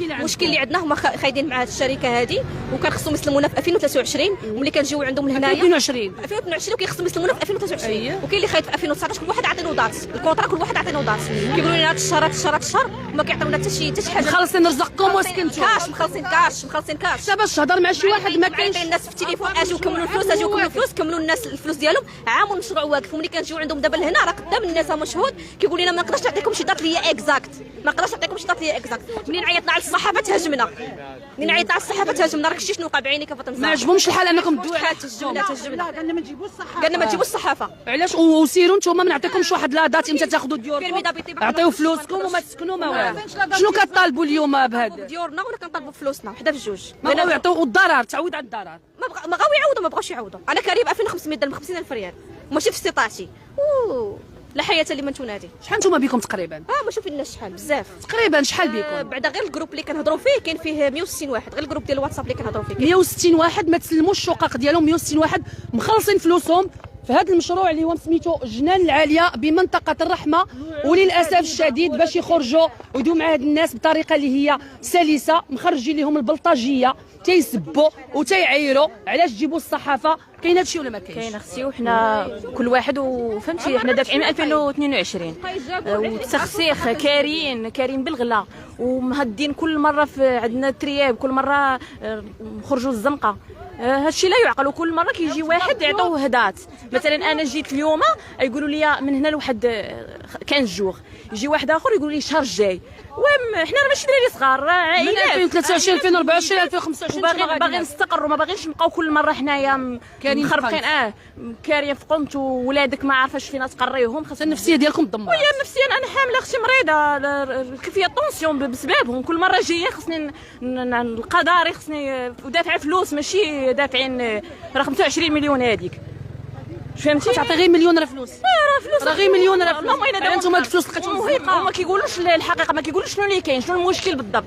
المشكل اللي عندنا هما خايدين مع الشركه هذه، وكان خصهم يسلمونا في 2023، وملي كنجيو عندهم لهنايا 2022 وكيخصهم يسلمونا في 2023. وكاين اللي خايد في 2019. كل واحد عطينو دات الكونطرا، كل واحد عطينو دات، كيقولوا لنا هاد الشهر وما كيعطيونا حتى شي حاجه. مخلصين رزقكم وسكنتوا كاش، مخلصين كاش حتى باش تهضر مع شي واحد ما كاينش. الناس في التليفون اجيو كملوا الفلوس، كملوا الناس الفلوس ديالهم عام والمشروع واقف. وملي كنجيو عندهم دابا لهنا راه قدام الناس مشهود، كيقول لنا ما نقدرش نعطيكم شي دات ليا اكزاكت، منين عيطنا على الصحافه تهاجمنا، راك شتي شنو وقع بعينيك فاطمه. ما عجبهمش الحال انكم تدويو تهجمنا قالنا ما نجيبوش الصحافه. علاش وسيروا نتوما ما نعطيكمش واحد لا دات امتى تاخذوا ديوركم، عطيو فلوسكم وما تسكنوا ما والو. شنو كطالبوا اليوم بهذا ديورنا ولا كنطالبوا فلوسنا حدا في جوج؟ ما بغاو يعطيو الضرر، تعويض على الضرر. ما بغاوش يعوضوا. انا كريم 2500 درهم 50,000 ريال ماشي في استطاعتي. لا حياه لمن تنادي. شحال نتوما بكم تقريبا؟ ما شوفيناش شحال بزاف تقريبا. شحال بكم؟ بعدا غير الجروب اللي كنهضروا فيه كاين فيه 160 واحد، غير الجروب ديال الواتساب اللي كنهضروا فيه 160 واحد ما تسلموش الشقق ديالهم. 160 واحد مخلصين فلوسهم في هذا المشروع اللي هو سميتو جنان العاليه بمنطقه الرحمه. وللاسف الشديد باش يخرجوا ويدوا مع هاد الناس بطريقه اللي هي سلسه، مخرجين لهم البلطجيه، تيسبوا وتيعايروا. علاش تجيبوا الصحافه؟ كاين هادشي ولا ما كاينش؟ كاين اختي، وحنا كل واحد وفهمتي حنا دافعين من 2022 وتسخسيخ كارين بالغلا، ومهدين كل مره في عندنا الترياب، كل مره نخرجوا الزنقه. هادشي لا يعقل. وكل مره كيجي واحد يعطوه هدات. مثلا انا جيت اليوم يقولوا لي من هنا لواحد 15 جوغ، يجي واحد اخر يقول لي الشهر الجاي. حنا راه ماشي دراري صغار، راه عائلات. من 2023 2024 2025 باغي نستقروا، ما باغينش نبقاو كل مره حنايا مخربقين. كارين في قنت وولادك ما عارفاش فين تقريهم. خاص النفسيه ديالكم تدمر. ويا نفسيا انا حامله اختي مريضه، كيفيه طونسيون بسببهم. كل مره جايه خصني نلقى داري، خصني ودافعه فلوس، ماشي دافعين راه 25 مليون هذيك. فهمتي؟ تعطي غير مليون راه فلوس. راه غير مليون راه فلوس. انتم هاد الفلوس لقيتوهم هما كيقولوش الحقيقه، ما كيقولوش شنو اللي كاين، شنو المشكل بالضبط.